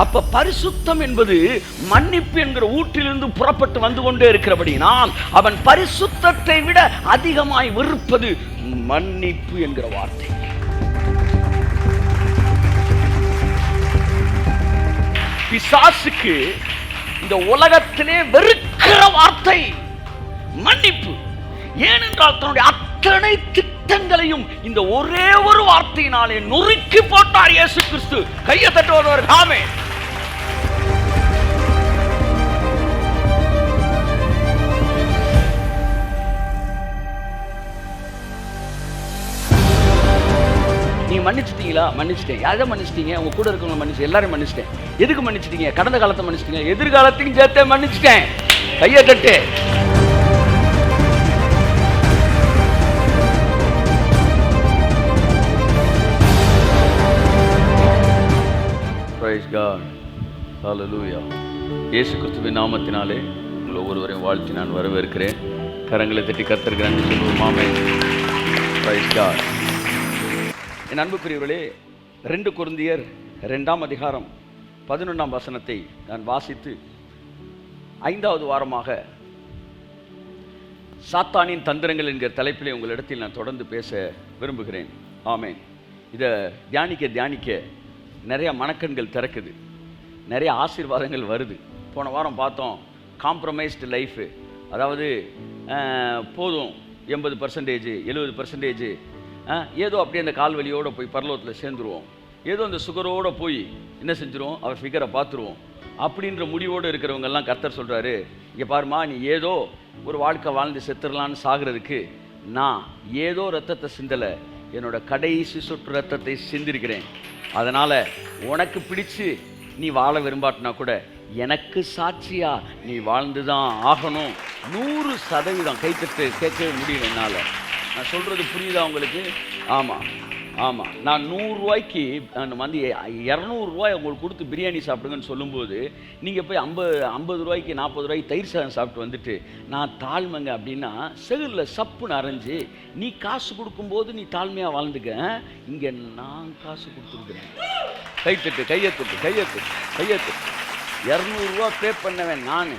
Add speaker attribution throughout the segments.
Speaker 1: அப்ப பரிசுத்தம் என்பது மன்னிப்பு என்கிற ஊற்றிலிருந்து புறப்பட்டு வந்து கொண்டே இருக்கிறபடினால் அவன் பரிசுத்தத்தை விட அதிகமாய் வெறுப்பது மன்னிப்பு என்கிற வார்த்தை. பிசாசுக்கு இந்த உலகத்திலே வெறுக்கிற வார்த்தை மன்னிப்பு. ஏனென்றால் தன்னுடைய அத்தனை திட்டங்களையும் இந்த ஒரே ஒரு வார்த்தையினாலே நொறுக்கி போட்டார் இயேசு கிறிஸ்து. கையை தட்டுவதவர் ஆமே. நீங்க மன்னிச்சிட்டீங்களா? மன்னிச்சிட்டேன். யாரை மன்னிச்சிட்டீங்க? உங்க கூட இருக்கவங்க மன்னிச்சு, எல்லாரும் மன்னிச்சிட்டேன். எதுக்கு மன்னிச்சிட்டீங்க? கடந்த காலத்தை மன்னிச்சிட்டீங்க, எதிர்காலத்தையும் சேர்த்தே மன்னிச்சிட்டேன். கையை தட்டு. Praise God. Hallelujah. இயேசு கிறிஸ்துவின் நாமத்தினாலே உங்கள் ஒவ்வொருவரையும் வாழ்த்தி நான் வரவேற்கிறேன். கரங்களை தட்டி கர்த்தருக்கு நன்றி சொல்வோம். ஆமென். Praise God. என் அன்புக்குரியவர்களே, 2 கொரிந்தியர் 2ஆம் அதிகாரம் 11ஆம் வசனத்தை நான் வாசித்து 5வது வாரமாக சாத்தானின் தந்திரங்கள் என்கிற தலைப்பிலே உங்களிடத்தில் நான் தொடர்ந்து பேச விரும்புகிறேன். ஆமென். இதை தியானிக்க நிறைய மனக்கண்கள் திறக்குது, நிறைய ஆசீர்வாதங்கள் வருது. போன வாரம் பார்த்தோம் காம்ப்ரமைஸ்டு லைஃபு, அதாவது போதும் 80%, 70%, ஏதோ அப்படியே அந்த கால்வலியோடு போய் பரலோகத்தில் சேர்ந்துருவோம், ஏதோ அந்த சுகரோடு போய் என்ன செஞ்சிருவோம், அவர் ஃபிகரை பார்த்துருவோம் அப்படின்ற முடிவோடு இருக்கிறவங்கெல்லாம் கர்த்தர் சொல்கிறாரு, இங்கே பாருமா, நீ ஏதோ ஒரு வாழ்க்கை வாழ்ந்து செத்துடலான்னு சாகிறதுக்கு நான் ஏதோ ரத்தத்தை சிந்தலை, என்னோட கடைசி சொட்டு ரத்தத்தை சிந்திருக்கிறேன். அதனால் உனக்கு பிடிச்சு நீ வாழ விரும்பாட்டினா கூட எனக்கு சாட்சியா நீ வாழ்ந்து தான் ஆகணும். 100% கைத்தட்டு கேட்கவே முடியல என்னால். நான் சொல்கிறது புரியுதா உங்களுக்கு? ஆமாம். நான் 100 ரூபாய்க்கு நான் வந்து 200 ரூபாய் உங்களுக்கு கொடுத்து பிரியாணி சாப்பிடுங்கன்னு சொல்லும்போது நீங்கள் போய் 50 ரூபாய்க்கு 40 ரூபாய்க்கு தயிர் சாதம் சாப்பிட்டு வந்துட்டு நான் தாழ்மைங்க அப்படின்னா செகுலில் சப்புன்னு அரைஞ்சி நீ காசு கொடுக்கும்போது நீ தாழ்மையாக வாழ்ந்துக்க. இங்கே நான் காசு கொடுத்துருக்குறேன். கையெழுத்து 200 ரூபா பே பண்ணவேன் நான்,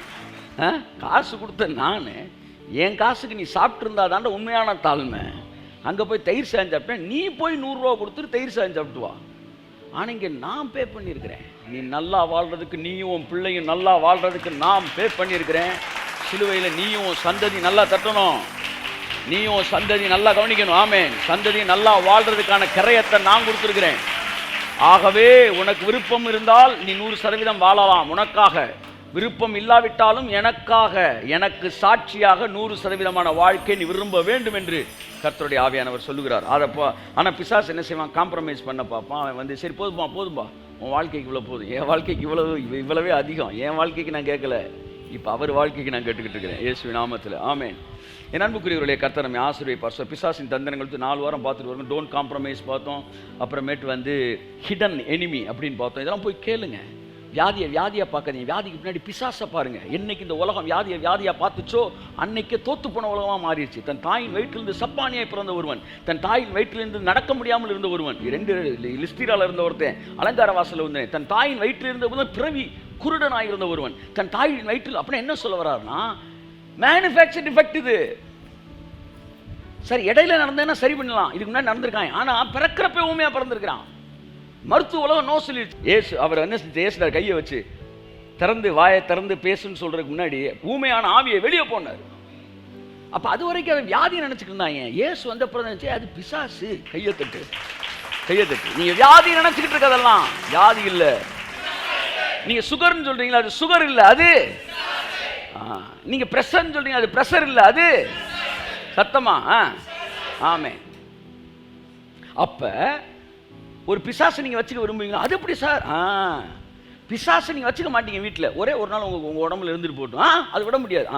Speaker 1: காசு கொடுத்த நான். என் காசுக்கு நீ சாப்பிட்ருந்தா தாண்ட உண்மையான தாழ்மை. அங்கே போய் தயிர் சாதம் சாப்பிட்டேன், நீ போய் 100 ரூபா கொடுத்துட்டு தயிர் சாதம் சாப்பிட்டு வா. ஆனால் இங்கே நான் பே பண்ணியிருக்கிறேன். நீ நல்லா வாழ்கிறதுக்கு, நீயும் உன் பிள்ளையும் நல்லா வாழ்கிறதுக்கு நான் பே பண்ணியிருக்கிறேன். சிலுவையில் நீயும் சந்ததி நல்லா தட்டணும், நீயும் சந்ததி நல்லா கவனிக்கணும். ஆமென். சந்ததி நல்லா வாழ்கிறதுக்கான கிரயத்தை நான் கொடுத்துருக்கிறேன். ஆகவே உனக்கு விருப்பம் இருந்தால் நீ 100% வாழலாம். உனக்காக விருப்பம் இல்லாவிட்டாலும் எனக்காக, எனக்கு சாட்சியாக 100% வாழ்க்கை நீ விரும்ப வேண்டும் என்று கர்த்தருடைய ஆவியானவர் சொல்லுகிறார். அதப்போ ஆனால் பிசாசு என்ன செய்வான், காம்ப்ரமைஸ் பண்ண பார்ப்பான். அவன் வந்து சரி போதும்பா உன் வாழ்க்கைக்கு இவ்வளோ போதும், என் வாழ்க்கைக்கு இவ்வளவே அதிகம், என் வாழ்க்கைக்கு நான் கேட்கல, இப்போ அவர் வாழ்க்கைக்கு நான் கேட்டுக்கிட்டு இருக்கிறேன் இயேசுவின் நாமத்தில். ஆமென். என் அன்புக்குரியவர்களே, கர்த்தர் நம்மை ஆசீர்வதிப்பார். பிசாசின் தந்திரங்கள் 4 வாரம் பார்த்துட்டு வரோம். டோன்ட் காம்ப்ரமைஸ் பார்த்தோம். அப்புறமேட்டு வந்து ஹிடன் எனிமி அப்படின்னு பார்த்தோம். இதெல்லாம் போய் கேளுங்க. வியாதியை பார்க்காதீங்க, வியாதிக்கு பின்னாடி பிசாசை பாருங்க. என்னைக்கு இந்த உலகம் வியாதியை பார்த்துச்சோ அன்னைக்கே தோத்து போன உலகமாக மாறிடுச்சு. தன் தாயின் வயிற்றிலிருந்து சப்பானியாய் பிறந்த ஒருவன், தன் தாயின் வயிற்றிலிருந்து நடக்க முடியாமல் இருந்த ஒருவன், 2 லிஸ்டீரால இருந்த ஒருத்தன், அலங்கார வாசலில் வந்தேன், தன் தாயின் வயிற்றில் இருந்த பிறவி குருடனாக இருந்த ஒருவன், தன் தாயின் வயிற்றில். அப்படின்னா என்ன சொல்ல வர்றாருன்னா, மேனுஃபேக்சர் டிஃபெக்ட் இது. சரி, இடையில நடந்தேன்னா சரி பண்ணலாம், இதுக்கு முன்னாடி நடந்திருக்காங்க. ஆனால் பிறக்கிறப்ப ஊமையாக பிறந்திருக்கிறான். மருத்துவ உலகம் நோ சொல்லிடுச்சு. ஏசு அவர் என்ன ஏசுனார், கையை வச்சு வாயை திறந்து பேசுன்னு சொல்றதுக்கு முன்னாடி ஊமையான ஆவியை வெளியே போனார். அப்ப அது வரைக்கும் அவன் வியாதியை நினைச்சுட்டு இருந்தாங்க. ஏசு வந்த அப்புறம் அது பிசாசு. கையை தட்டு. நீங்க வியாதி நினைச்சுக்கிட்டு இருக்கதெல்லாம் வியாதி இல்ல. நீங்க சுகர்னு சொல்றீங்களா, அது சுகர் இல்ல, அது நீங்க பிரஷர்னு சொல்றீங்க, அது பிரஷர் இல்ல, அது சத்தமா. ஆமே. அப்ப ஒரு பிசாசு நீங்க வச்சுக்க விரும்புவீங்களா? அது எப்படி சார்? பிசாசு நீங்க வச்சுக்க மாட்டீங்க வீட்டில். ஒரே ஒரு நாள் உங்க உடம்புல இருந்துட்டு போட்டோம், அது விட முடியாது.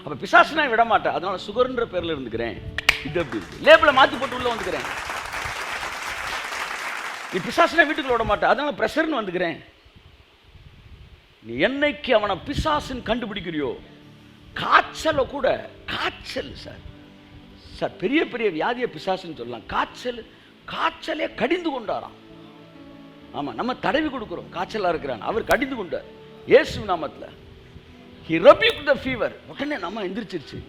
Speaker 1: அப்ப பிசாசு நான் விட மாட்டேன், அதனால சுகர்ன்ற பேர்ல இருந்துக்கிறேன். இது எப்படி இருக்கு, லேபிள மாத்தி போட்டு உள்ள வந்துக்கிறேன். நீ பிசாசுனா வீட்டுக்குள்ள விட மாட்டேன், அதனால பிரஷர்னு வந்துக்கிறேன். நீ என்னைக்கு அவனை பிசாசுன்னு கண்டுபிடிக்கிறியோ, காய்ச்சல கூட, காய்ச்சல் சார் பெரிய வியாதியை பிசாசுன்னு சொல்லலாம். காய்ச்சலே கடிந்து கொண்டாராம். ஆமாம், நம்ம தடவி கொடுக்குறோம். காய்ச்சலாக இருக்கிறான், அவர் கடிந்து கொண்டார் இயேசு நாமத்தில். He rebuked the fever. உடனே நம்ம எந்திரிச்சிருச்சு.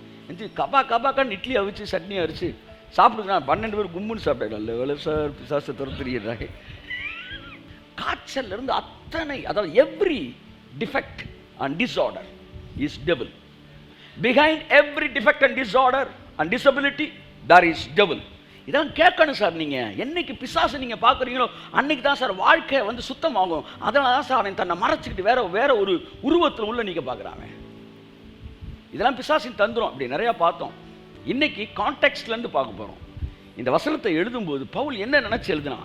Speaker 1: கபா கபாக்கான்னு இட்லி அவிச்சு சட்னி அரிச்சு சாப்பிடுறான். 12 பேர் கும்புன்னு சாப்பிட்டாங்க. வேலை சார் பிசாசை துரத்துறீங்க. காய்ச்சல் இருந்து அத்தனை, அதாவது every defect and disorder is devil. Behind every defect and disorder and disability there is devil. இதெல்லாம் கேட்கணும் சார். நீங்கள் என்னைக்கு பிசாசு நீங்கள் பார்க்குறீங்களோ அன்னைக்கு தான் சார் வாழ்க்கை வந்து சுத்தமாகும். அதனால தான் சார் அவன் தன்னை மறைச்சிக்கிட்டு வேற ஒரு உருவத்தில் உள்ள நீங்கள் பார்க்குறாங்க. இதெல்லாம் பிசாசின் தந்திரம். அப்படி நிறையா பார்த்தோம். இன்னைக்கு கான்டெக்ஸ்ட்லேருந்து பார்க்க போகிறோம். இந்த வசனத்தை எழுதும்போது பவுல் என்ன நினைச்சு எழுதினா,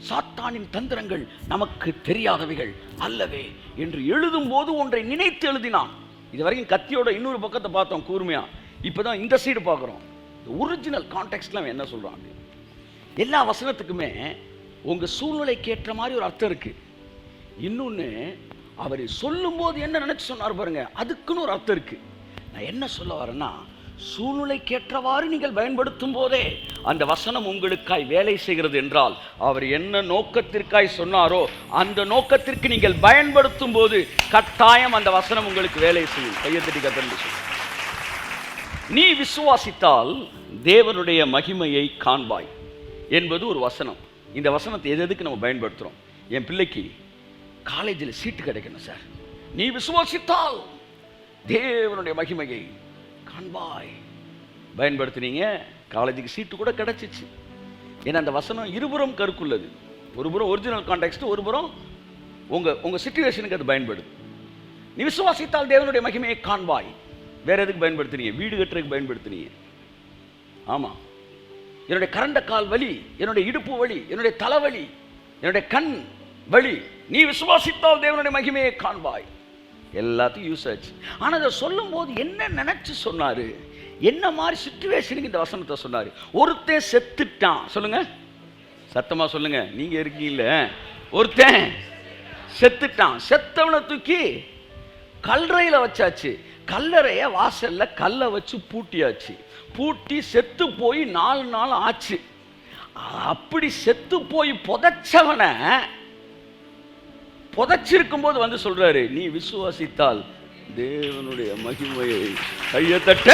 Speaker 1: சாத்தானின் தந்திரங்கள் நமக்கு தெரியாதவைகள் அல்லவே என்று எழுதும்போது ஒன்றை நினைத்து எழுதினான். இது வரைக்கும் கத்தியோட இன்னொரு பக்கத்தை பார்த்தோம் கூர்மையா. இப்போதான் இந்த சைடு பார்க்குறோம். ஒரிஜினல் கான்டெக்ஸ்ட்ல என்ன சொல்றான். எல்லா வசனத்துக்குமே உங்க சூழ்நிலைக்கு ஏற்ற மாதிரி ஒரு அர்த்தம் இருக்கு. இன்னொன்று, அவர் சொல்லும் போது என்ன நினைச்சு சொன்னார் பாருங்க, அதுக்குன்னு ஒரு அர்த்தம் இருக்கு. நான் என்ன சொல்ல வரேன்னா, சூழ்நிலைக்கேற்றவாறு நீங்கள் பயன்படுத்தும் போதே அந்த வசனம் உங்களுக்காய் வேலை செய்கிறது என்றால், அவர் என்ன நோக்கத்திற்காய் சொன்னாரோ அந்த நோக்கத்திற்கு நீங்கள் பயன்படுத்தும் போது கட்டாயம் அந்த வசனம் உங்களுக்கு வேலை செய்யும். கையத்தட்டி கத்தன்னு சொல்லுங்க. நீ விசுவாசித்தால் தேவனுடைய மகிமையை காண்பாய் என்பது ஒரு வசனம். இந்த வசனத்தை எதுக்கு நம்ம பயன்படுத்துகிறோம்? என் பிள்ளைக்கு காலேஜில் சீட்டு கிடைக்கணும் சார், நீ விசுவாசித்தால் தேவனுடைய மகிமையை காண்பாய். பயன்படுத்தினீங்க, காலேஜுக்கு சீட்டு கூட கிடைச்சிச்சு. ஏன்னா அந்த வசனம் இருபுறம் கருக்குள்ளது. ஒரு புறம் ஒரிஜினல் கான்டெக்ஸ்ட், ஒரு புறம் உங்க சிச்சுவேஷனுக்கு அது பயன்படுது. நீ விசுவாசித்தால் தேவனுடைய மகிமையை காண்பாய். வேற எதுக்கு பயன்படுத்தினீங்க? வீடு கட்டுறதுக்கு பயன்படுத்தினீங்க. ஆமா, என்னுடைய கரண்ட கால் வலி, என்னுடைய இடுப்பு வலி, என்னுடைய தலைவலி, என்னுடைய கண் வலி, நீ விசுவாசித்தால் தேவனுடைய மகிமையை காண்பாய். எல்லாத்தையும் யூஸ் ஆச்சு. ஆனால் அதை சொல்லும் போது என்ன நினைச்சு சொன்னாரு, என்ன மாதிரி சிச்சுவேஷனுக்கு இந்த வசனத்தை சொன்னாரு? ஒருத்தன் செத்துட்டான். சொல்லுங்க, சத்தமா சொல்லுங்க, நீங்க இருக்கீங்கள. ஒருத்தன் செத்துட்டான். செத்தவனை தூக்கி கல்லறையில் வச்சாச்சு. கல்லறைய வாசல்ல கல்லை வச்சு பூட்டியாச்சு. பூட்டி செத்து போய் 4 நாள் ஆச்சு. அப்படி செத்து போய் புதைச்சவனை புதைச்சிருக்கும் போது வந்து சொல்றாரு, நீ விசுவாசித்தால் தேவனுடைய மகிமையை கையத்தட்ட.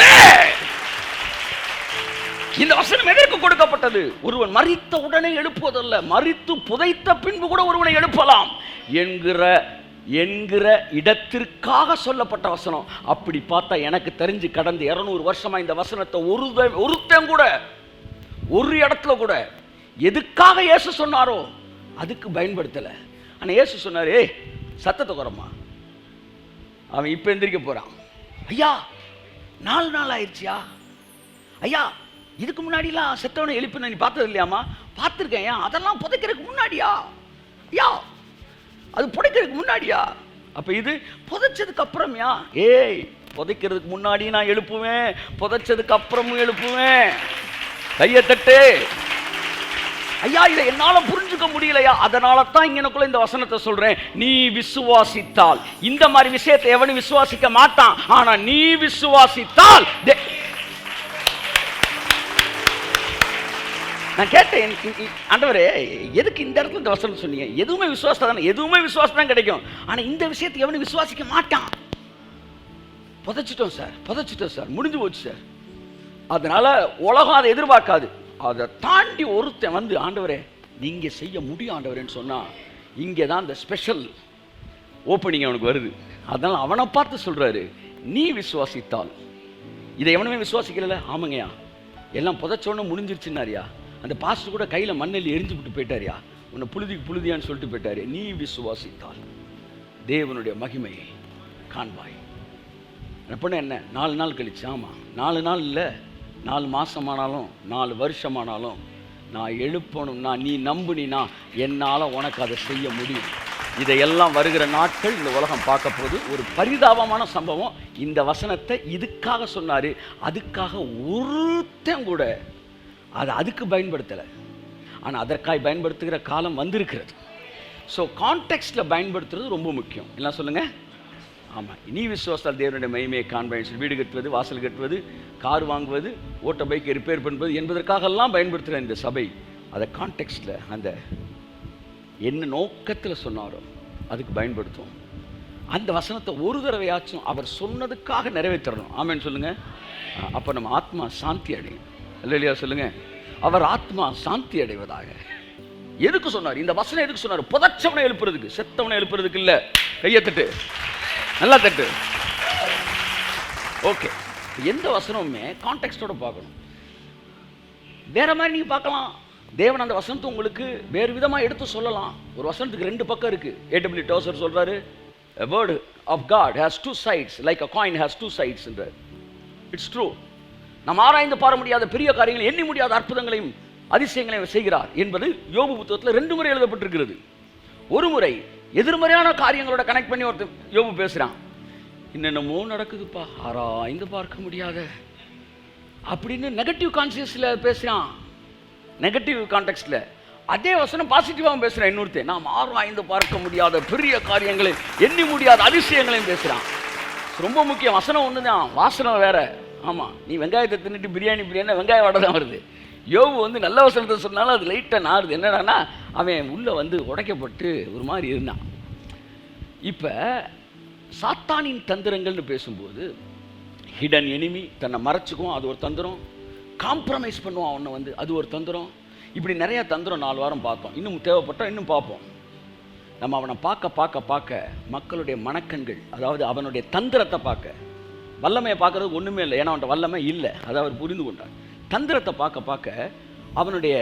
Speaker 1: இந்த வசனம் எதற்கு கொடுக்கப்பட்டது? ஒருவன் மரித்த உடனே எழுப்புவதல்ல, மரித்து புதைத்த பின்பு கூட ஒருவனை எழுப்பலாம் என்கிற இடத்திற்காக சொல்லப்பட்ட வசனம். அப்படி பார்த்தா எனக்கு தெரிஞ்சு கடந்த 200 வருஷமா இந்த வசனத்தை ஒருத்தன் கூட ஒரு இடத்துல கூட எதுக்காக இயேசு சொன்னாரோ அதுக்கு பயன்படுத்தல. ஆனா இயேசு சொன்னாரு, ஏய் சத்தத்தை குறமா, அவன் இப்ப எந்திரிக்க போறான். ஐயா 4 நாள் ஆயிடுச்சியா? ஐயா இதுக்கு முன்னாடிலாம் செத்தவனை எழுப்பின நீ பார்த்தது இல்லையாமா? பார்த்துருக்கேன். ஏன் அதெல்லாம் புதைக்கிறதுக்கு முன்னாடியா? ஐயா அது புதைக்கிறதுக்கு முன்னாடியா? அப்ப இது புதைச்சதுக்கு அப்புறம்யா? ஏய் புதைக்கிறதுக்கு முன்னாடி நான் எழுப்புவேன், புதைச்சதுக்கு அப்புறமும் எழுப்புவேன். கையத்தட்டு. ஐயா இதை என்னால புரிஞ்சுக்க முடியலையா? அதனால தான் இங்கனக்குள்ள இந்த வசனத்தை சொல்றேன். நீ விசுவாசித்தால், இந்த மாதிரி விஷயத்தை எவனும் விசுவாசிக்க மாட்டான். ஆனா நீ விசுவாசித்தால், நான் கேட்டேன், ஆண்டவரே எதுக்கு இந்த இடத்துல இந்த வசனம் சொன்னீங்க? எதுவுமே விசுவாசம் தானே, எதுவுமே விசுவாசம் தான் கிடைக்கும். ஆனா இந்த விஷயத்தை எவனும் விசுவாசிக்க மாட்டான். புதைச்சிட்டோம் சார், முடிஞ்சு போச்சு சார். அதனால உலகம் அதை எதிர்பார்க்காது. அதை தாண்டி ஒருத்தன் வந்து, ஆண்டவரே நீங்க செய்ய முடியும் ஆண்டவரேன்னு சொன்னா, இங்கே தான் இந்த ஸ்பெஷல் ஓப்பனிங் அவனுக்கு வருது. அதனால அவனை பார்த்து சொல்றாரு, நீ விசுவாசித்தால். இதை எவனுமே விசுவாசிக்கல. ஆமாங்கய்யா எல்லாம் புதைச்சோன்னு முடிஞ்சிருச்சுன்னாரியா. அந்த பாஸ்டர் கூட கையில் மண்ணெல்லி எரிஞ்சு விட்டு போயிட்டாரியா, உன்னை புழுதியான்னு சொல்லிட்டு போயிட்டாரு. நீ விசுவாசித்தால் தேவனுடைய மகிமையை காண்பாய். பொண்ணு என்ன 4 நாள் கழிச்சு? ஆமாம் 4 நாள் இல்லை, 4 மாதமானாலும் 4 வருஷமானாலும் நான் எழுப்பணும்னா, நீ நம்புனா என்னால் உனக்கு அதை செய்ய முடியும். இதையெல்லாம் வருகிற நாட்கள் இந்த உலகம் பார்க்க போது. ஒரு பரிதாபமான சம்பவம். இந்த வசனத்தை இதுக்காக சொன்னார், அதுக்காக ஒருத்தன் கூட அதை அதுக்கு பயன்படுத்தலை. ஆனால் அதற்காக பயன்படுத்துகிற காலம் வந்திருக்கிறது. ஸோ கான்டெக்ஸ்டில் பயன்படுத்துறது ரொம்ப முக்கியம். எல்லாம் சொல்லுங்கள். ஆமாம், நீ விசுவாசத்தால் தேவனுடைய மகிமையை காண்பாய். வீடு கட்டுவது, வாசல் கட்டுவது, கார் வாங்குவது, ஓட்ட பைக்கை ரிப்பேர் பண்ணுவது என்பதற்காகலாம் பயன்படுத்துகிற இந்த சபை அதை கான்டெக்ஸ்டில் அந்த என்ன நோக்கத்தில் சொன்னாரோ அதுக்கு பயன்படுத்தும். அந்த வசனத்தை ஒரு தடவையாச்சும் அவர் சொன்னதுக்காக நிறைவேற்றணும். ஆமேன்னு சொல்லுங்க. அப்போ நம்ம ஆத்மா சாந்தி அடையும். இல்லையா சொல்லுங்க. அவர் ஆத்மா சாந்தி அடைவதாக. எதுக்கு சொன்னார் இந்த வசனம்? எதுக்கு சொன்னார்? புதைச்சவனை எழுப்புறதுக்கு, செத்தவனை எழுப்புறதுக்கு இல்ல. கையை தட்டு, நல்லா தட்டு. ஓகே, எந்த வசனமுமே கான்டெக்ஸ்டோட பார்க்கணும். வேற மாதிரி நீங்க பார்க்கலாம். தேவன் அந்த வசனத்தை உங்களுக்கு வேறு விதமா எடுத்து சொல்லலாம். ஒரு வசனத்துக்கு ரெண்டு பக்கம் இருக்கு. A.W. Tozer சொல்றாரு, a word of God has two sides like a coin has two sides என்றார். It's true. நாம் ஆராய்ந்து பார முடியாத பெரிய காரியங்களை, எண்ணி முடியாத அற்புதங்களையும் அதிசயங்களையும் செய்கிறார் என்பது யோபு புத்தகத்தில் 2 முறை எழுதப்பட்டிருக்கிறது. ஒரு முறை எதிர்மறையான காரியங்களோட கனெக்ட் பண்ணி ஒருத்தர் யோபு பேசுறான். என்னென்னமோ நடக்குதுப்பா, ஆராய்ந்து பார்க்க முடியாத அப்படின்னு நெகட்டிவ் கான்சியஸ்ல பேசுறான், நெகட்டிவ் கான்டெக்ட்ல. அதே வசனம் பாசிட்டிவாகவும் பேசுறான். இன்னொருத்தர் நாம் ஆராய்ந்து பார்க்க முடியாத பெரிய காரியங்களை, எண்ணி முடியாத அதிசயங்களையும் பேசுறான். ரொம்ப முக்கியம். வசனம் ஒண்ணுதான், வாசனை வேற. ஆமா, நீ வெங்காயத்தை தின்னுட்டு பிரியாணி வெங்காய வாடை தான் வருது. யோபு நல்ல வசனத்தை சொன்னாலும் அது லைட்டா நாறுது. என்னடான்னா அவன் உள்ள உடைக்கப்பட்டு ஒரு மாதிரி இருந்தான். இப்ப சாத்தானின் தந்திரங்கள்னு பேசும்போது ஹிடன் எனிமி, தன்னை மறைச்சுக்குவோம், அது ஒரு தந்திரம். காம்ப்ரமைஸ் பண்ணுவான் அவனை, அது ஒரு தந்திரம். இப்படி நிறைய தந்திரம் 4 வாரம் பார்த்தோம். இன்னும் தேவைப்பட்டோம், இன்னும் பார்ப்போம். நம்ம அவனை பார்க்க பார்க்க பார்க்க மக்களுடைய மனக்கண்கள், அதாவது அவனுடைய தந்திரத்தை பார்க்க, வல்லமையை பார்க்கறதுக்கு ஒன்றுமே இல்லை, ஏன்னா அவன்கிட்ட வல்லமை இல்லை, அதை அவர் புரிந்து கொண்டார். தந்திரத்தை பார்க்க பார்க்க அவனுடைய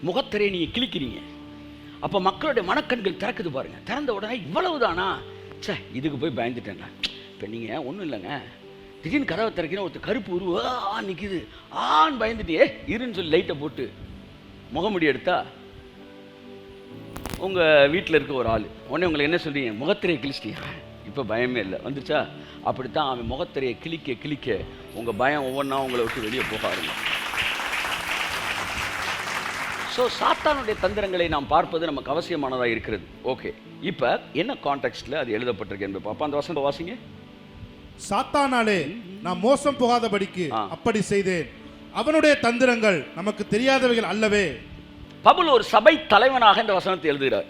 Speaker 1: முகத்திரையை நீங்கள் கிழிக்கிறீங்க. அப்போ மக்களுடைய மனக்கண்கள் திறக்குது பாருங்க. திறந்த உடனே இவ்வளவுதானா, சே இதுக்கு போய் பயந்துட்டேன்டா. இப்போ நீங்கள் ஒன்றும் இல்லைங்க, திடீர்னு கதவை திறக்கிற ஒருத்தர் கருப்பு உருவா நிற்கிது, ஆன்னு பயந்துட்டே இருன்னு சொல்லி லைட்டை போட்டு முகமுடி எடுத்தா உங்கள் வீட்டில் இருக்க ஒரு ஆள் உடனே உங்களுக்கு என்ன சொல்றீங்க? முகத்திரையை கிழிச்சிட்டீங்க, இப்போ பயமே இல்லை வந்துச்சா? அப்படித்தான் அவன் முகத்திரையை கிழிக்க கிழிக்க உங்கள் பயம் ஒவ்வொன்றா உங்களை விட்டு வெளியே போக ஆரம்பிக்கும். ஸோ சாத்தானுடைய தந்திரங்களை நாம் பார்ப்பது நமக்கு அவசியமானதாக இருக்கிறது. ஓகே, இப்போ என்ன கான்டெக்ஸ்டில் அது எழுதப்பட்டிருக்கு என்று பார்ப்போம். அந்த வசனம் வாசிங்க.
Speaker 2: சாத்தானாலே நான் மோசம் போகாதபடிக்கு அப்படி செய்தேன், அவனுடைய தந்திரங்கள் நமக்கு தெரியாதவைகள் அல்லவே.
Speaker 1: பவுல் ஒரு சபை தலைவனாக இந்த வசனத்தை எழுதுகிறார்.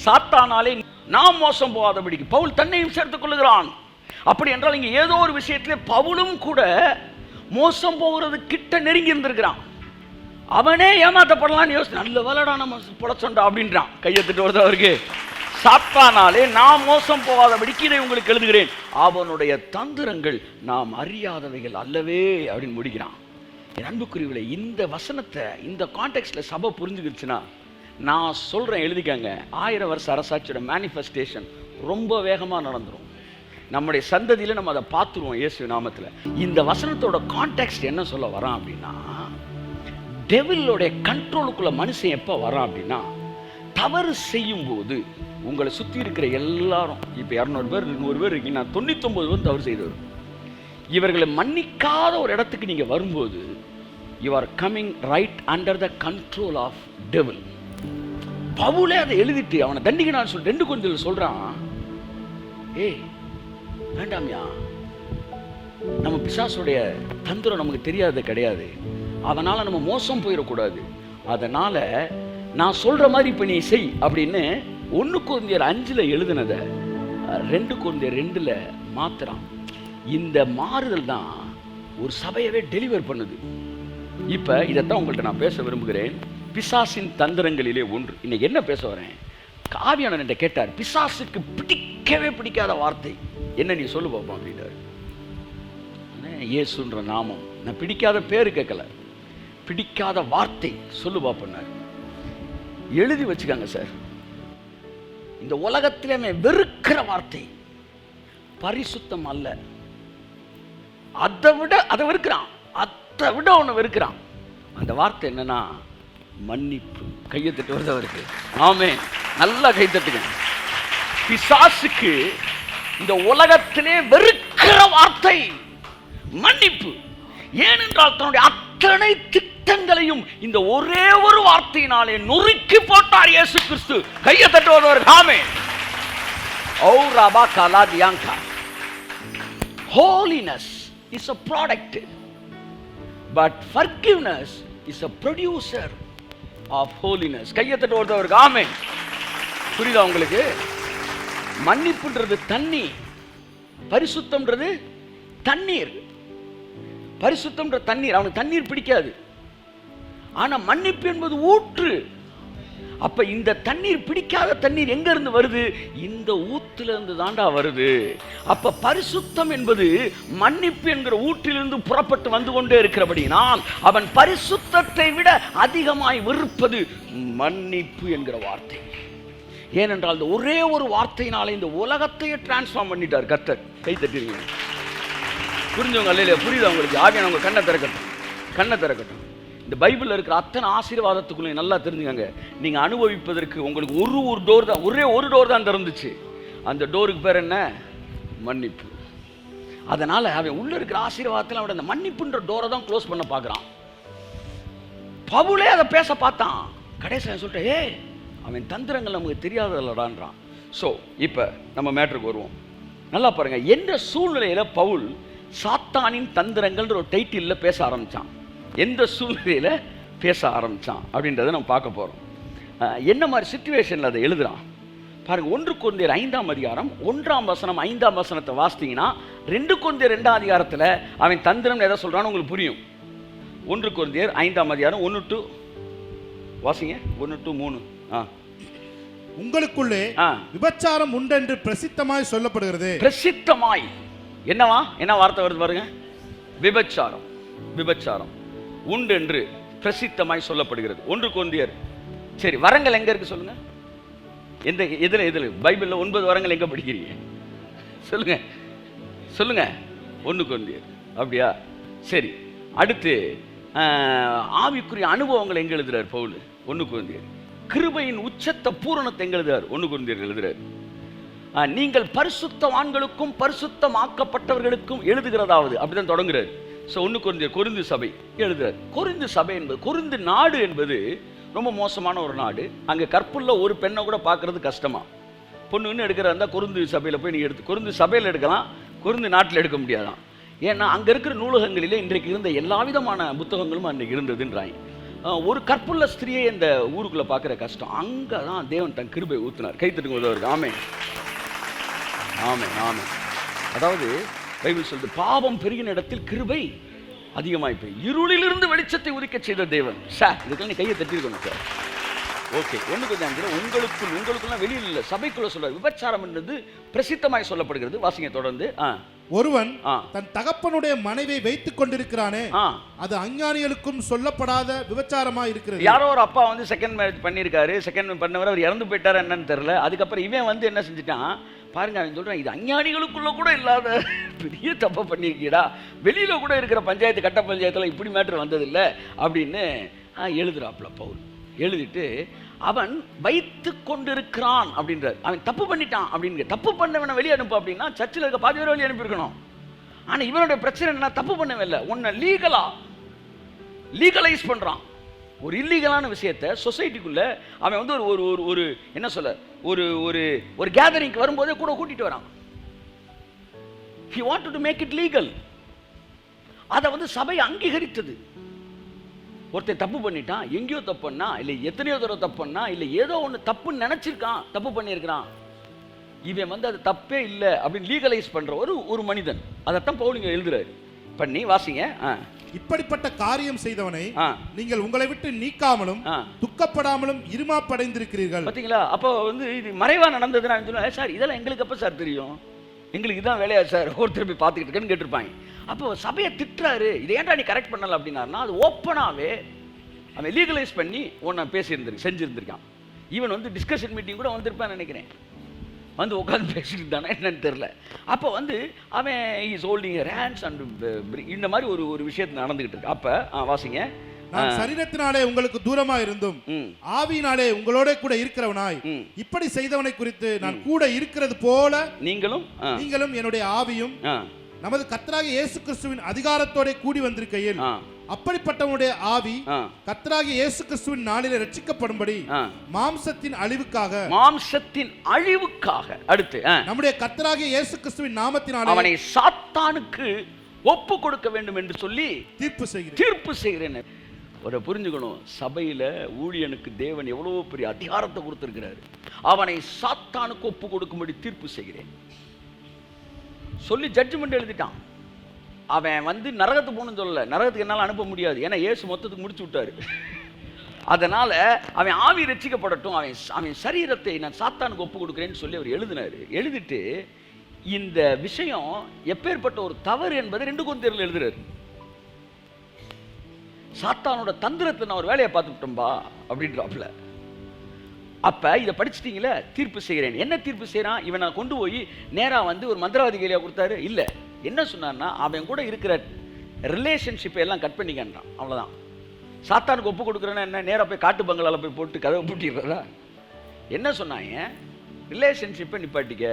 Speaker 1: சாத்தானாலே நாம் மோசம் போகாதபடிக்கு பவுல் தன்னையும் சேர்த்துக் கொள்ளுகிறான். அப்படி என்றால் இங்கே ஏதோ ஒரு விஷயத்திலே பவுலும் கூட மோசம் போகிறது கிட்ட நெருங்கி இருந்திருக்கிறான். அவனே ஏமாற்றப்படலான்னு யோசிச்சு, நல்ல வேலைடா நம்ம பொழைச்சோண்டா அப்படின்றான். கையெழுத்துட்டு வருது அவருக்கு. சாத்தானாலே நாம் மோசம் போகாதபடிக்கு இதை உங்களுக்கு எழுதுகிறேன், அவனுடைய தந்திரங்கள் நாம் அறியாதவைகள் அல்லவே அப்படின்னு முடிக்கிறான். என் அன்புக்குரியவர்களே, இந்த வசனத்தை இந்த கான்டெக்ஸ்ட்ல சபை புரிஞ்சுக்கிடுச்சுன்னா, நான் சொல்றேன் எழுதிக்கங்க, 1000 வருஷ அரசாட்சியோட மேனிஃபெஸ்டேஷன் ரொம்ப வேகமாக நடந்துடும். நம்முடைய சந்ததியில் நம்ம அதை பார்த்துருவோம் இயேசு நாமத்தில். இந்த வசனத்தோட கான்டெக்ஸ்ட் என்ன சொல்ல வரான் அப்படின்னா, டெவிலோடைய கண்ட்ரோலுக்குள்ள மனுஷன் எப்போ வரான் அப்படின்னா, தவறு செய்யும் போது உங்களை சுற்றி இருக்கிற எல்லாரும், இப்போ 200 பேர் 100 பேர் இருக்கீங்கன்னா 99 பேர் தவறு செய்தவர். இவர்களை மன்னிக்காத ஒரு இடத்துக்கு நீங்க வரும்போது, you are coming right under the control of devil. பவுலே அதை எழுதிட்டு அவனை தண்டிக்கணும்னு சொல்லி 2 கொரிந்தியர் சொல்றான், ஏய் வேண்டாம்யா, நம்ம பிசாசுடைய தந்திரம் நமக்கு தெரியாதது கிடையாது, அதனால நம்ம மோசம் போயிடக்கூடாது, அதனால நான் சொல்ற மாதிரி இப்ப நீ செய் அப்படின்னு 1 கொரிந்தியர் 5 எழுதுனதை 2 கொரிந்தியர் 2 மாத்துறான். இந்த மாறுதல் தான் ஒரு சபையவே டெலிவர் பண்ணுது. இப்ப இதைத்தான் உங்கள்கிட்ட நான் பேச விரும்புகிறேன். பிசாசின் தந்திரங்களிலே ஒன்று. இன்னைக்கு என்ன பேச வரேன்? ஆவியானவர்கிட்ட கேட்டார், பிசாசுக்கு பிடிக்கவே பிடிக்காத வார்த்தை என்ன, நீ சொல்லு பார்ப்போம் அப்படின்றார். இயேசுன்ற நாமம். நான் பிடிக்காத பேரு கேட்கல, பிடிக்காத வார்த்தை சொல்லு பார்ப்போம். எழுதி வச்சுக்காங்க சார். இந்த உலகத்திலே வெறுக்கிற வார்த்தை பரிசுத்தம் அல்ல. அதை வெறுக்கிறான், அதை விட ஒன்று வெறுக்கிறான். அந்த வார்த்தை என்னன்னா மன்னிப்பு. கையத்தட்டு வருது அவருக்கு. ஆமே, நல்லா கைத்தட்டுங்க. பிசாசுக்கு இந்த உலகத்திலே வெறுக்கிற வார்த்தை மன்னிப்பு. ஏனென்றால் தன்னுடைய அத்தனை திட்டங்களையும் இந்த ஒரே ஒரு வார்த்தையினாலே நொறுக்கி போட்டார் இயேசு கிறிஸ்து. கையத்தட்டு வருவார். ஆமே. ஓ ராபா காலா தியாங்கா. Holiness is a product, but forgiveness is a producer of holiness. Kaiyathattu வருவார். ஆமே. புரியுதா உங்களுக்கு? மன்னிப்புன்றது தண்ணி, பரிசுத்தம்ன்றது தண்ணீர். பரிசுத்தம்ன்ற தண்ணீர், அவனுக்கு தண்ணீர் பிடிக்காது. ஆனா மன்னிப்பு என்பது ஊற்று. அப்ப இந்த தண்ணீர், பிடிக்காத தண்ணீர் எங்க இருந்து வருது? இந்த ஊத்துல இருந்து தாண்டா வருது. அப்ப பரிசுத்தம் என்பது மன்னிப்பு என்கிற ஊற்றிலிருந்து புறப்பட்டு வந்து கொண்டே இருக்கிறபடினால் அவன் பரிசுத்தத்தை விட அதிகமாய் விருப்பது மன்னிப்பு என்கிற வார்த்தை. ஏனென்றால் இந்த ஒரே ஒரு வார்த்தையினால இந்த உலகத்தையே டிரான்ஸ்ஃபார்ம் பண்ணிட்டார் கர்த்தர். கை தட்டிருக்கீங்க. புரிஞ்சவங்க இல்லையா? புரியுது உங்களுக்கு? ஆவியானவங்க கண்ணை திறக்கட்டும், கண்ணை திறக்கட்டும். இந்த பைபிளில் இருக்கிற அத்தனை ஆசீர்வாதத்துக்குள்ளே நல்லா தெரிஞ்சுக்கங்க. நீங்கள் அனுபவிப்பதற்கு உங்களுக்கு ஒரு டோர் தான், ஒரே ஒரு டோர் தான் திறந்துச்சு. அந்த டோருக்கு பேர் என்ன? மன்னிப்பு. அதனால் அவன் உள்ளே இருக்கிற ஆசீர்வாதத்தில் அவன் அந்த மன்னிப்புன்ற டோரை தான் க்ளோஸ் பண்ண பார்க்குறான். பவுலே அதை பேச பார்த்தான். கடைசியில் சொல்லிட்டு அவன் தந்திரங்கள் நமக்கு தெரியாதல்லடான்றான். ஸோ இப்போ நம்ம மேட்ருக்கு வருவோம். நல்லா பாருங்கள், எந்த சூழ்நிலையில் பவுல் சாத்தானின் தந்திரங்கள்ன்ற ஒரு டைட்டிலில் பேச ஆரம்பித்தான், எந்த சூழ்நிலையில் பேச ஆரம்பித்தான் அப்படின்றத நம்ம பார்க்க போகிறோம். என்ன மாதிரி சிச்சுவேஷனில் அதை எழுதுகிறான் பாருங்கள். 1 கொரிந்தியர் 5ஆம் அதிகாரம் 1ஆம் வசனம் 5ஆம் வசனத்தை வாசித்தீங்கன்னா 2 கொரிந்தியர் 2ஆம் அதிகாரத்தில் அவன் தந்திரம் எதை சொல்கிறான்னு உங்களுக்கு புரியும். 1 கொரிந்தியர் 5ஆம் அதிகாரம் 1 to வாசிங்க, 1 to 3.
Speaker 2: உங்களுக்குள்ளே விபச்சாரம் உண்டென்று பிரசித்தமாய் சொல்லப்படுகிறது.
Speaker 1: பிரசித்தமாய் என்னவா? என்ன வார்த்தை வருது பாருங்க? விபச்சாரம். விபச்சாரம் உண்டு என்று பிரசித்தமாய் சொல்லப்படுகிறது. 1 கொரிந்தியர். சரி, வரங்கள் எங்க இருக்கு சொல்லுங்க? எந்த எதுல பைபிள்ல 9 வரங்கள் எங்க படிக்கிறீங்க சொல்லுங்க, சொல்லுங்க. 1 கொரிந்தியர். அப்படியா? சரி, அடுத்து ஆவிக்குரிய அனுபவங்களை எங்க எழுதுறார் பவுல்? 1 கொரிந்தியர். கிருபையின் உச்சத்த பூரணத்தை எங்க எழுதுறார்? 1 கொரிந்தியர் எழுதுறார். நீங்கள் பரிசுத்தவான்களுக்கும் பரிசுத்தமாக்கப்பட்டவர்களுக்கும் எழுதுகிறதாவது, அப்படிதான் தொடங்குறார். ஸோ 1 கொரிந்தியர் கொரிந்து சபை எழுதுறார். கொரிந்து சபை என்பது, கொரிந்து நாடு என்பது ரொம்ப மோசமான ஒரு நாடு. அங்கே கற்புள்ள ஒரு பெண்ணை கூட பார்க்கறது கஷ்டமா. பொண்ணுன்னு எடுக்கிறதா இருந்தால் கொரிந்து சபையில் போய் நீங்கள் எடுத்து, கொரிந்து சபையில் எடுக்கலாம், கொரிந்து நாட்டில் எடுக்க முடியாதான். ஏன்னா அங்கே இருக்கிற நூலகங்களிலே இன்றைக்கு இருந்த எல்லா விதமான புத்தகங்களும் அன்றைக்கு இருந்ததுன்றாங்க. ஒரு கற்புள்ள ஸ்திரியை இந்த ஊருக்குள்ளே பார்க்குற கஷ்டம். அங்கே தான் தேவன் தன் கிருபை ஊற்றினார். கைத்தட்டுங்க உதவுருக்கு. ஆமே ஆமே ஆமே. அதாவது பைபிள் சொல்லுது, பாவம் பெருகின இடத்தில் கிருபை அதிகமாய் போய் இருளிலிருந்து வெளிச்சத்தை உதிக்க செய்த தேவன். சார் இதுக்கெல்லாம் நீ கையை தட்டிருக்கணும் சார். ஓகே, 1 கொரிந்தியர் உங்களுக்குலாம் வெளியில் இல்லை, சபைக்குள்ள சொல்றாரு. விபச்சாரம் என்பது பிரசித்தமாய் சொல்லப்படுகிறது. வாசிங்க தொடர்ந்து.
Speaker 2: ஒருவன் தன் தகப்பனுடைய மனைவியை வைத்துக் கொண்டிருக்கிறானே, அது அஞ்ஞானிகளுக்கும் சொல்லப்படாத விபச்சாரமா இருக்கிறது.
Speaker 1: யாரோ ஒரு அப்பா வந்து செகண்ட் மேரேஜ் பண்ணியிருக்காரு, செகண்ட் மேரேஜ் பண்ணவர் அவர் இறந்து போயிட்டாரு என்னன்னு தெரியல. அதுக்கப்புறம் இவன் வந்து என்ன செஞ்சுட்டான் பாருங்க, அவன் சொல்றான், இது அஞ்ஞானிகளுக்குள்ள கூட இல்லாத பெரிய தப்பை பண்ணியிருக்கீடா, வெளியில கூட இருக்கிற பஞ்சாயத்து கட்ட பஞ்சாயத்துல இப்படி மேட்டர் வந்ததில்லை அப்படின்னு எழுதுறாப்புல பவுல். எழுதிட்டு அவன் வைத்து கொண்டிருக்கிறான் அப்படின்றார். அவன் தப்பு பண்ணிட்டான் அப்படின்னு. தப்பு பண்ணவனை வெளியே அனுப்பு அப்படின்னா சர்ச்சில் இருக்க பாதி பேரை வெளியே அனுப்பியிருக்கணும். ஆனால் இவனுடைய பிரச்சனை என்ன? தப்பு பண்ணவே இல்லை, உன்னை லீகலைஸ் பண்ணுறான். ஒரு இல்லீகலான விஷயத்தை சொசைட்டிக்குள்ள அவன் வந்து ஒரு ஒரு என்ன சொல்ல, ஒரு ஒரு ஒரு கேதரிங்க்கு வரும்போதே கூட கூட்டிட்டு வரான். He wanted to make it legal. அதை வந்து சபை அங்கீகரித்தது. ஒருத்தர் தப்பு பண்ணிட்டான், எங்கேயோ தப்பு பண்ணா, இல்லை எத்தனையோ தடவை தப்பு பண்ணா, இல்லை ஏதோ ஒன்று தப்புன்னு நினைச்சிருக்கான், தப்பு பண்ணியிருக்கிறான். இவன் வந்து அது தப்பே இல்லை அப்படின்னு லீகலைஸ் பண்ற ஒரு மனிதன். அதைத்தான் பவுல் எழுதுறாரு. பண்ணி வாசிங்க.
Speaker 2: இப்படிப்பட்ட காரியம் செய்தவனை நீங்கள் உங்களை விட்டு நீக்காமலும் துக்கப்படாமலும் இருமாப்படைந்திருக்கிறீர்கள்.
Speaker 1: பாத்தீங்களா? அப்போ வந்து இது மறைவா நடந்ததுன்னா சொல்லுவேன், சார் இதெல்லாம் எங்களுக்கு எப்போ சார் தெரியும், எங்களுக்கு இதான் வேலையா சார், ஒருத்தர் போய் பார்த்துக்கிட்டு இருக்கேன்னு கேட்டிருப்பாங்க. அப்போ சபையை திட்டுறாரு, இதை ஏன்டா நீ கரெக்ட் பண்ணல அப்படின்னாருன்னா அது ஓப்பனாகவே அவன் லீகலைஸ் பண்ணி ஒன்று செஞ்சிருந்திருக்கான். ஈவன் வந்து டிஸ்கஷன் மீட்டிங் கூட வந்திருப்பான்னு நினைக்கிறேன், வந்து உட்காந்து பேசிட்டு தானே என்னன்னு தெரியல. அப்போ வந்து அவன் இஸ் ஹோல்டிங் ஹேண்ட்ஸ் அண்ட் இந்த மாதிரி ஒரு விஷயத்து நடந்துகிட்டு இருக்கு. அப்போ வாசிங்க.
Speaker 2: நான் சரீரத்தினாலே உங்களுக்கு தூரமா இருந்தும் ஆவியினாலே உங்களோட கூட இருக்கிறவனாய் இப்படி செய்தவனை குறித்து நான் கூட இருக்கிறது போல நீங்களும் என்னுடைய ஆவியும் நமது கர்த்தராகிய இயேசு கிறிஸ்துவின் அதிகாரத்தோட கூடி வந்திருக்கையில் அப்படிப்பட்டவனுடைய ஆவி கர்த்தராகிய இயேசு கிறிஸ்துவின் நாளிலே ரட்சிக்கப்படும்படி மாம்சத்தின் அழிவுக்காக அடுத்து நம்முடைய கர்த்தராகிய இயேசு கிறிஸ்துவின் நாமத்தினாலே
Speaker 1: அவனை சாத்தானுக்கு ஒப்பு கொடுக்க வேண்டும் என்று சொல்லி தீர்ப்பு செய்கிறேன். ஒரு புரிஞ்சுக்கணும், சபையில் ஊழியனுக்கு தேவன் எவ்வளோ பெரிய அதிகாரத்தை கொடுத்துருக்கிறாரு. அவனை சாத்தானுக்கு ஒப்பு கொடுக்கும்படி தீர்ப்பு செய்கிறேன் சொல்லி ஜட்ஜ்மெண்ட் எழுதிட்டான். அவன் வந்து நரகத்துக்கு போகணும்னு சொல்லலை, நரகத்துக்கு என்னால் அனுப்ப முடியாது, ஏன்னா இயேசு மொத்தத்துக்கு முடிச்சு விட்டாரு. அதனால அவன் ஆவி ரட்சிக்கப்படட்டும், அவன் சரீரத்தை நான் சாத்தானுக்கு ஒப்பு கொடுக்குறேன்னு சொல்லி அவர் எழுதினார். எழுதிட்டு இந்த விஷயம் எப்பேற்பட்ட ஒரு தவறு என்பதை 2 கொரிந்தியரில் எழுதுறாரு. சாத்தானோட தந்திரத்தை நான் ஒரு வேலையை பார்த்துட்டோம்பா அப்படின்றாப்புல. அப்ப இதை படிச்சிட்டீங்களே, தீர்ப்பு செய்கிறேன். என்ன தீர்ப்பு செய்யறான் இவன்? நான் கொண்டு போய் நேரா வந்து ஒரு மந்திரவாதி கையில கொடுத்தாரு இல்ல. என்ன சொன்னார்னா, அவன் கூட இருக்கிற ரிலேஷன்ஷிப்பை எல்லாம் கட் பண்ணிக்கின்றான், அவ்வளவுதான். சாத்தானுக்கு ஒப்பு கொடுக்குறேன்னா என்ன, நேராக போய் காட்டு பங்களால போய் போட்டு கதவை பூட்டிடுறதா? என்ன சொன்னாங்க, ரிலேஷன்ஷிப்பை நிப்பாட்டிக்க,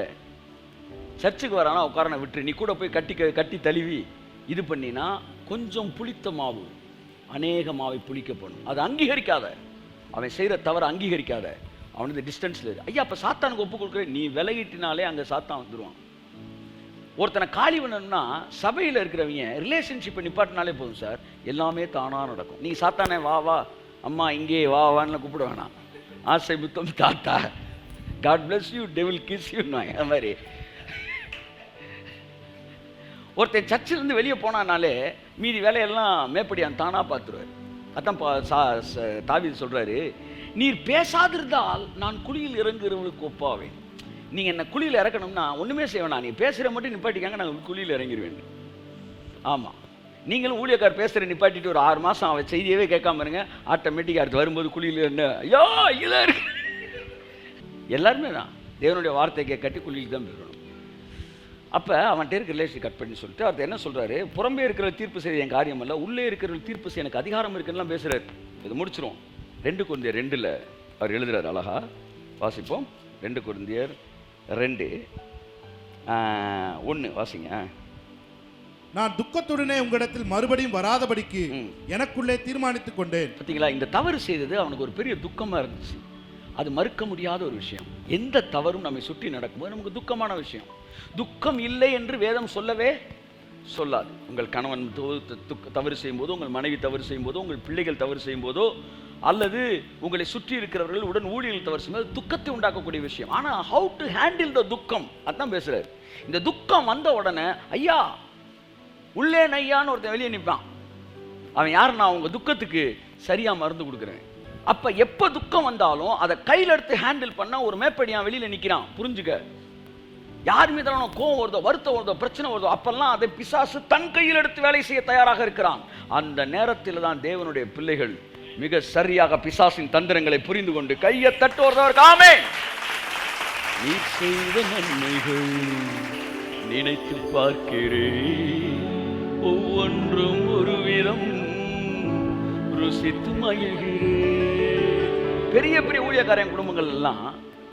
Speaker 1: சர்ச்சுக்கு வரானா உட்காரனை விட்டு நீ கூட போய் கட்டி தழுவி இது பண்ணினா கொஞ்சம் புளித்த மாவு அநேக மாவை புளிக்க போகணும். அதை அங்கீகரிக்காத, அவன் செய்கிற தவறை அங்கீகரிக்காத, அவனுக்கு டிஸ்டன்ஸில் இரு. ஐயா, அப்போ சாத்தானுக்கு ஒப்பு கொடுக்குற நீ விலகிட்டினாலே அங்கே சாத்தான் வந்துடுவான். ஒருத்தனை காலி பண்ணணும்னா சபையில் இருக்கிறவங்க ரிலேஷன்ஷிப்பை நிப்பாட்டினாலே போதும் சார், எல்லாமே தானாக நடக்கும். நீங்கள் சாத்தானே வா வா அம்மா இங்கே வா வான்னு கூப்பிட வேணாம். ஆசை புத்தம் தாத்தா God bless you devil kiss you அது மாதிரி. ஒருத்தன் சர்ச்சிலேருந்து வெளியே போனானாலே மீதி வேலையெல்லாம் மேப்படியான் தானாக பார்த்துருவார். அதான் தாவீது சொல்கிறாரு, நீர் பேசாதிருந்தால் நான் குழியில் இறங்குறவங்களுக்கு ஒப்பாவேன். நீங்கள் என்ன குழியில் இறக்கணும்னா ஒன்றுமே செய்வேண்ணா, நீ பேசுகிற மட்டும் நிப்பாட்டிக்காங்க, நான் குழியில் இறங்கிடுவேன். ஆமாம், நீங்களும் ஊழியக்கார் பேசுகிற நிப்பாட்டிட்டு ஒரு 6 மாதம் அவன் செய்தியவே கேட்காம இருங்க, ஆட்டோமேட்டிக்காக அடுத்து வரும்போது குழியில் என்ன ஐயோ இதாக இருக்கு. எல்லாருமே தான் தேவனுடைய வார்த்தையை கட்டி குழியில் தான் இருக்கணும். அப்போ அவன்கிட்ட இருக்க ரிலேஷன் கட் பண்ணி சொல்லிட்டு அடுத்து என்ன சொல்கிறாரு, புறம்பே இருக்கிற தீர்ப்பு செய்ய என் காரியம் இல்லை, உள்ளே இருக்கிற தீர்ப்பு செய்ய எனக்கு அதிகாரம் இருக்குன்னு பேசுகிறார். இது முடிச்சிரும். 2 கொரிந்தியர் 2 அவர் எழுதுறாரு, அழகா வாசிப்போம். 2 கொரிந்தியர் 2:1 வாசிங்க.
Speaker 2: நான் துக்கத்துடனே உங்களிடத்தில் மறுபடியும் வராதபடிக்கு எனக்குள்ளே தீர்மானித்துக் கொண்டேன்.
Speaker 1: பார்த்தீங்களா, இந்த தவறு செய்தது அவனுக்கு ஒரு பெரிய துக்கமாக இருந்துச்சு. அது மறுக்க முடியாத ஒரு விஷயம். எந்த தவறும் நம்மை சுற்றி நடக்கும்போது நமக்கு துக்கமான விஷயம். துக்கம் இல்லை என்று வேதம் சொல்லவே சொல்லாது. உங்கள் கணவன் தவறு செய்யும்போதோ, உங்கள் மனைவி தவறு செய்யும்போதோ, உங்கள் பிள்ளைகள் தவறு செய்யும்போதோ, அல்லது உங்களை சுற்றி இருக்கிறவர்கள் உடன் ஊழியர்கள் தவறு செய்யும்போது துக்கத்தை உண்டாக்கக்கூடிய விஷயம். ஆனால் ஹவு டு ஹேண்டில் த துக்கம், அதான் பேசுறாரு. இந்த துக்கம் வந்த உடனே ஐயா உள்ளே நையான்னு ஒருத்தன் வெளியே நிற்பான். அவன் யார்? நான் உங்க துக்கத்துக்கு சரியா மருந்து கொடுக்குறேன். அப்ப எப்ப துக்கம் வந்தாலும் அதை கையில் எடுத்து ஹேண்டில் பண்ண ஒரு மேப்படியான் வெளியில நிற்கிறான். புரிஞ்சுக்க, யார் மீது கோவம் வருதோ, வருத்தம் வருதோ, பிரச்சனை வருதோ, அப்பெல்லாம் அதை பிசாசு தன் கையில் எடுத்து வேலை செய்ய தயாராக இருக்கிறான். அந்த நேரத்தில் தான் தேவனுடைய பிள்ளைகள் மிக சரியாக பிசாசின் தந்திரங்களை புரிந்து கொண்டு கையை தட்டுவதற்கு ஆமென். நீ செய்த நன்மைகள் நினைத்து பார்க்கிறேன், ஒவ்வொன்றும் ஒரு விதம் ருசித்து மகிழ்கிறேன். பெரிய பெரிய ஊழியக்காரன் குடும்பங்கள் எல்லாம்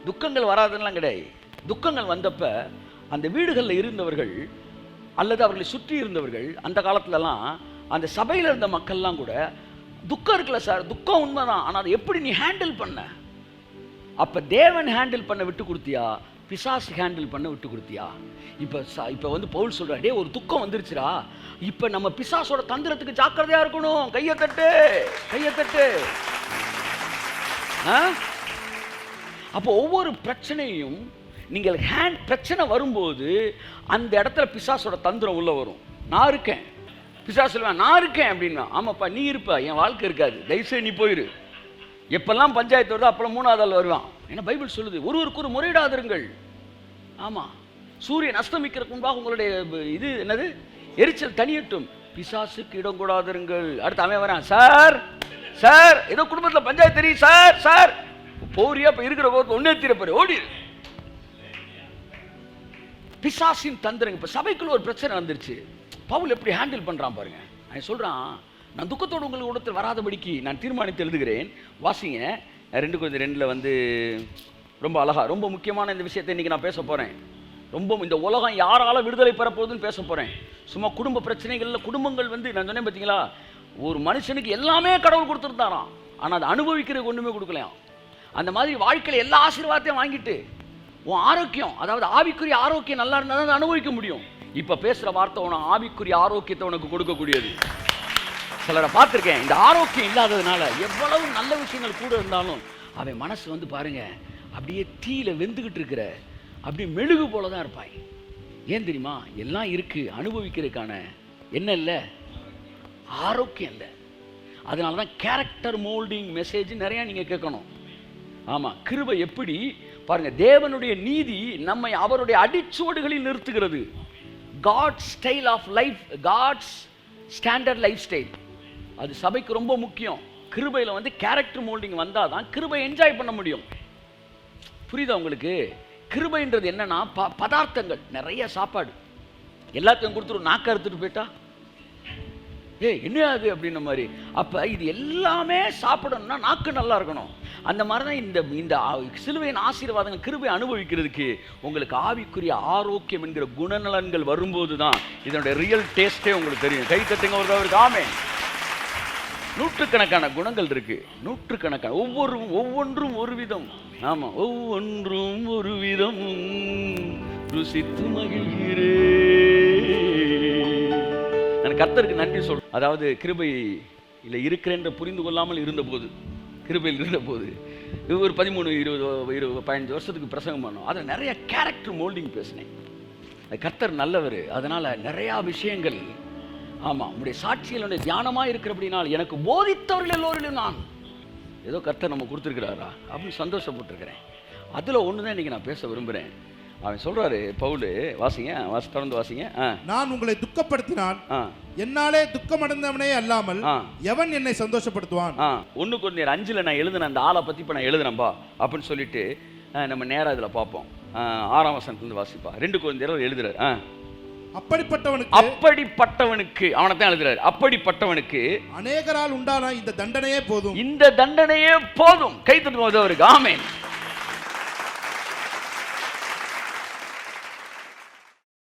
Speaker 1: துக்கங்கள் வராதுன்னெலாம் கிடையாது. துக்கங்கள் வந்தப்ப அந்த வீடுகளில் இருந்தவர்கள் அல்லது அவர்களை சுற்றி இருந்தவர்கள், அந்த காலத்துலலாம் அந்த சபையில் இருந்த மக்கள்லாம் கூட துக்கம் இருக்குல்ல சார், துக்கம் உண்மைதான், ஆனால் அதை எப்படி நீ ஹேண்டில் பண்ண? அப்போ தேவன் ஹேண்டில் பண்ண விட்டு கொடுத்தியா, பிசாசு ஹேண்டில் பண்ண விட்டு கொடுத்தியா? இப்போ வந்து பவுல் சொல்றா, டே ஒரு துக்கம் வந்துருச்சுரா, இப்போ நம்ம பிசாசோட தந்திரத்துக்கு ஜாக்கிரதையா இருக்கணும். கையை தட்டு, கையை தட்டு. அப்போ ஒவ்வொரு பிரச்சனையும் நீங்கள் பிரச்சனை வரும்போது அந்த இடத்துல பிசாசோட தந்திரம் உள்ள வரும். நான் இருக்கேன், பிசாசு சொல்லுவேன் நான் இருக்கேன் அப்படின்னா, ஆமாப்பா நீ இருப்பா, என் வாழ்க்கை இருக்காது, தயவுசெய்து நீ போயிரு. எப்பெல்லாம் பஞ்சாயத்து வருதோ அப்பெல்லாம் 3வது ஆள் வருவான். ஏன்னா பைபிள் சொல்லுது, ஒருவருக்கு ஒரு முறையிடாதிருங்கள். ஆமா, சூரியன் அஸ்தமிக்கிறதுக்கு முன்பாக உங்களுடைய இது என்னது எரிச்சல் தனியட்டும், பிசாசுக்கு இடம் கூடாதிருங்கள். அடுத்து அவன் வரான், சார் சார் ஏதோ குடும்பத்தில் பஞ்சாயத்து தெரியும் சார் சார் போறியா, இப்ப இருக்கிற போது ஒன்னே தீரப்பாரு ஓடி. பிசாசின் தந்திரங்க. இப்ப சபைக்குள்ள ஒரு பிரச்சனை வந்துருச்சு, பவுல் எப்படி ஹேண்டில் பண்றான் பாருங்க. அவன் சொல்றான், நான் துக்கத்தோடு உங்களுக்கு இடத்தில் வராதபடிக்கு நான் தீர்மானித்து எழுதுகிறேன். வாசிங்க 2 கொரிந்தியர் 2 வந்து ரொம்ப அழகா, ரொம்ப முக்கியமான இந்த விஷயத்தை இன்னைக்கு நான் பேச போறேன். ரொம்ப இந்த உலகம் யாரால விடுதலை பெறப்போகுதுன்னு பேச போறேன். சும்மா குடும்ப பிரச்சனைகள்ல குடும்பங்கள் வந்து நான் சொன்னேன் பார்த்தீங்களா, ஒரு மனுஷனுக்கு எல்லாமே கடவுள் கொடுத்துருந்தாராம், ஆனால் அதை அனுபவிக்கிறதுக்கு ஒன்றுமே கொடுக்கலையாம். அந்த மாதிரி வாழ்க்கையில் எல்லா ஆசீர்வாதத்தையும் வாங்கிட்டு உன் ஆரோக்கியம், அதாவது ஆவிக்குரிய ஆரோக்கியம் நல்லா இருந்தால் தான் அதை அனுபவிக்க முடியும். இப்போ பேசுகிற வார்த்தை உன ஆவிக்குரிய ஆரோக்கியத்தை உனக்கு கொடுக்கக்கூடியது. சிலரை பார்த்துருக்கேன், இந்த ஆரோக்கியம் இல்லாததுனால எவ்வளவு நல்ல விஷயங்கள் கூட இருந்தாலும் அவன் மனசு வந்து பாருங்க அப்படியே தீயில வெந்துகிட்டு இருக்கிற அப்படியே மெழுகு போல தான் இருப்பாய். ஏன் தெரியுமா? எல்லாம் இருக்கு, அனுபவிக்கிறதுக்கான என்ன இல்லை, ஆரோக்கியம் இல்லை. அதனால தான் கேரக்டர் மோல்டிங் மெசேஜ் நிறைய நீங்க கேட்கணும். ஆமா, கிருபை எப்படி பாருங்க, தேவனுடைய நீதி நம்மை அவருடைய அடிச்சுவடுகளில் நிறுத்துகிறது. God's style of life, God's standard life style, அது சபைக்கு ரொம்ப முக்கியம். கிருபையில் வந்து கேரக்டர் மோல்டிங் வந்தால் தான் கிருபை என்ஜாய் பண்ண முடியும். புரியுதா உங்களுக்கு? கிருபைன்றது என்னன்னா பதார்த்தங்கள், நிறைய சாப்பாடு எல்லாத்தையும் கொடுத்துரும், நாக்க அறுத்துட்டு போயிட்டா என்ன ஆகுது அப்படின்ன மாதிரி. அப்போ இது எல்லாமே சாப்பிடணும்னா நாக்கு நல்லா இருக்கணும். அந்த மாதிரி தான் இந்த சிலுவையின் ஆசீர்வாதங்கள் கிருபை அனுபவிக்கிறதுக்கு உங்களுக்கு ஆவிக்குரிய ஆரோக்கியம் என்கிற குணநலன்கள் வரும்போது தான் இதனுடைய ரியல் டேஸ்டே உங்களுக்கு தெரியும். கை தட்டுங்க ஒரு தவறுக்கு. ஆமே. நூற்றுக்கணக்கான குணங்கள் இருக்கு, நூற்றுக்கணக்கான, ஒவ்வொன்றும் ஒரு விதம். ஆமா, ஒவ்வொன்றும் ஒரு விதம் ருசித்து மகிழ்கிறே. நான் கர்த்தருக்கு நன்றி சொல்றேன். அதாவது கிருபை இல்லை இருக்கிறேன்ற புரிந்து கொள்ளாமல் இருந்தபோது, கிருபையில் இருந்தபோது ஒரு 13, 20, 15 வருஷத்துக்கு பிரசங்கம் பண்ணோம். அதில் நிறைய கேரக்டர் மோல்டிங் பேசினேன். கர்த்தர் நல்லவர், அதனால நிறையா விஷயங்கள். ஆமாம், உங்களுடைய சாட்சிகளுடைய தியானமாக இருக்கிறபடினால் எனக்கு போதித்தவர்கள் எல்லோரிலும் நான் ஏதோ கர்த்தர் நம்ம கொடுத்துருக்கிறாரா அப்படின்னு சந்தோஷப்பட்டிருக்கிறேன். அதில் ஒன்று தான் இன்றைக்கி நான் பேச விரும்புகிறேன். அவன் சொல்றாரு, பவுல், வாசிங்க, தொடர்ந்து வாசிங்க.
Speaker 2: நான் உங்களை துக்கப்படுத்தினான், என்னாலே துக்கமடைந்தவனே அல்லாமல் எவன் என்னை சந்தோஷப்படுத்துவான்.
Speaker 1: 1 கொரிந்தியர் 5 நான் எழுதின அந்த ஆளை பற்றி இப்போ நான் எழுதுனேன்பா அப்படின்னு சொல்லிட்டு நம்ம நேராக இதில் பார்ப்போம். 6ஆம் வசனத்துலேருந்து வாசிப்பா. 2 கொரிந்தியர் எழுதுறாரு. அப்படிப்பட்டவனுக்கு அவனை தான் எழுதுறாரு. அப்படிப்பட்டவனுக்கு
Speaker 2: அநேகரால் உண்டான இந்த தண்டனையே போதும்,
Speaker 1: இந்த தண்டனையே போதும். கை தட்டுவோம் அவருக்கு. ஆமென்.